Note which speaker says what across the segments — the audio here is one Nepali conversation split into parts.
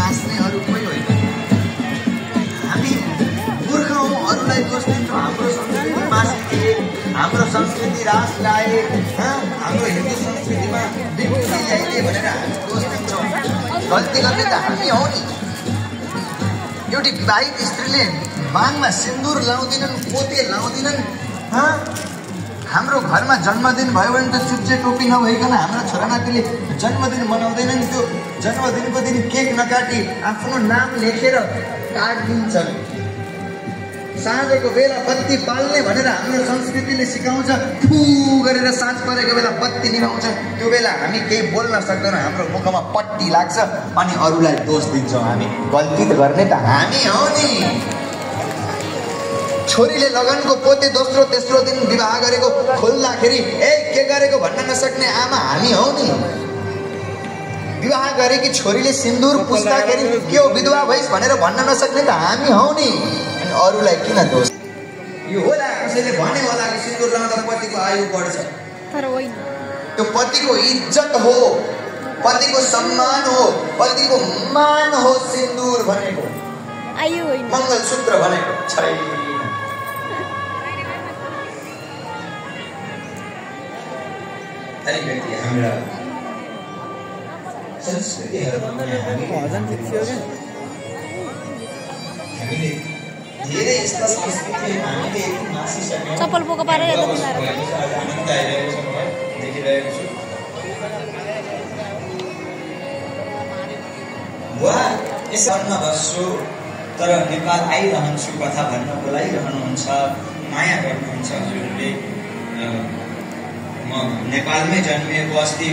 Speaker 1: बाँच्ने अरू कोही होइन। हामी मूर्ख हौँ, अरूलाई दोष दिन्छौँ। हाम्रो संस्कृति बाँच्ने, हाम्रो संस्कृति रास लाए, हाम्रो हिन्दू संस्कृतिमा विकृति ल्याइदिए भनेर हामी दोष दिन्छौँ। गल्ती गर्ने त हामी हौ नि। एउटी विवाहित स्त्रीले बाङमा सिन्दुर लाउँदिनन्, पोते लाउँदिनन्। हाम्रो घरमा जन्मदिन भयो भने त चुच्चे टोपी नभइकन हाम्रा छोरानातीले जन्मदिन मनाउँदैनन्। त्यो जन्मदिनको दिन केक नकाटी आफ्नो नाम लेखेर कार्ड दिन्छन्। साँझको बेला बत्ती बाल्ने भनेर हाम्रो संस्कृतिले सिकाउँछ। फु गरेर साँझ परेको बेला बत्ती निभाउँछ। त्यो बेला हामी केही बोल्न सक्दैनौँ, हाम्रो मुखमा पट्टी लाग्छ अनि अरूलाई दोष दिन्छौँ। हामी गल्ती गर्ने त हामी हौ नि। छोरीले लगनको पोते दोस्रो तेस्रो दिन विवाह गरेको खोल्दाखेरि के गरेको भन्न नसक्ने आमा हामी हौ नि। विवाह गरेकी छोरीले सिन्दुर पुस्दाखेरि के हो विधवा भइस भनेर भन्न नसक्ने त हामी हौ नि। अनि अरूलाई किन दोष? यो होला कसैले भने होला कि सिन्दुर लाउँदा पतिको आयु बढ्छ,
Speaker 2: तर होइन।
Speaker 1: त्यो पतिको इज्जत हो, पतिको सम्मान हो, पतिको मान हो। सिन्दुर भनेको
Speaker 2: आयु होइन,
Speaker 1: मङ्गलसूत्र भनेको छैन। अलिकति हाम्रा संस्कृतिहरूमा हामीले धेरै यस्ता संस्कृतिहरू हामीले यति मासिसक्यौँ।
Speaker 2: चप्पल पोको पारेर
Speaker 1: देखिरहेको छु। बुवा यसमा बस्छु तर नेपाल आइरहन्छु, कथा भन्न बोलाइरहनुहुन्छ, माया गर्नुहुन्छ हजुरले। म नेपालमै जन्मिएको। अस्ति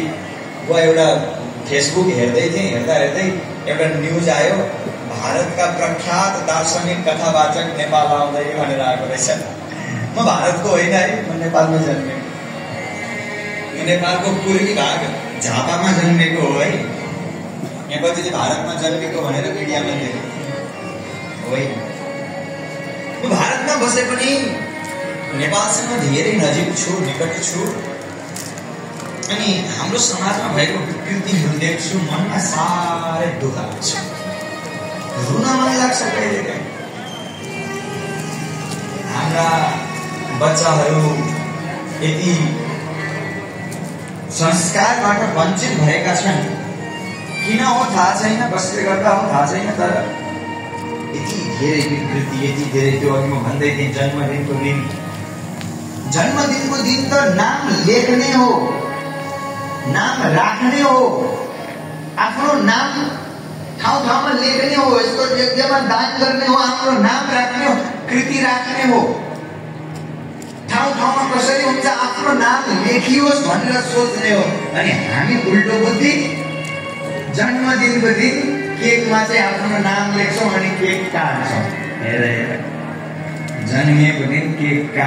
Speaker 1: बुवा एउटा फेसबुक हेर्दै थिएँ, हेर्दा हेर्दै एउटा न्युज आयो, भारतका प्रख्यात दार्शनिक कथावाचक नेपाल आउँदै भनेर आएको रहेछ। म भारतको होइन है, म नेपालमै जन्मेको। म नेपालको पूर्वी भाग झापामा जन्मेको हो है। यहाँ कतिले भारतमा जन्मेको भनेर मिडियामा देखेको होइन। म भारतमा बसे पनि नेपालसँग धेरै नजिक छु, निकट छु। अनि हाम्रो समाजमा भएको विकृतिहरू देख्छु, मनमा साह्रै दुःख लाग्छ, रुन मन लाग्छ कहिलेकाहीँ। हाम्रा बच्चाहरू यति संस्कारबाट वञ्चित भएका छन्। किन हो थाहा छैन, कसले गर्दा हो थाहा छैन, तर यति धेरै विकृति, यति धेरै। त्यो अघि म भन्दै थिएँ जन्मदिनको दिन। जन्मदिनको दिन त नाम लेख्ने हो, नाम राख्ने हो, आफ्नो नाम ठाउँ ठाउँमा लेख्ने हो, यस्तो यज्ञमा दान गर्ने हो, आफ्नो नाम राख्ने हो, कृति राख्ने हो। ठाउँ ठाउँमा कसरी हुन्छ आफ्नो नाम लेखियोस् भनेर सोच्ने हो। अनि हामी उल्टो बुद्धि जन्मदिनको दिन केकमा चाहिँ आफ्नो नाम लेख्छौँ अनि केक काट्छौँ। हेर जन्मिएको दिन केक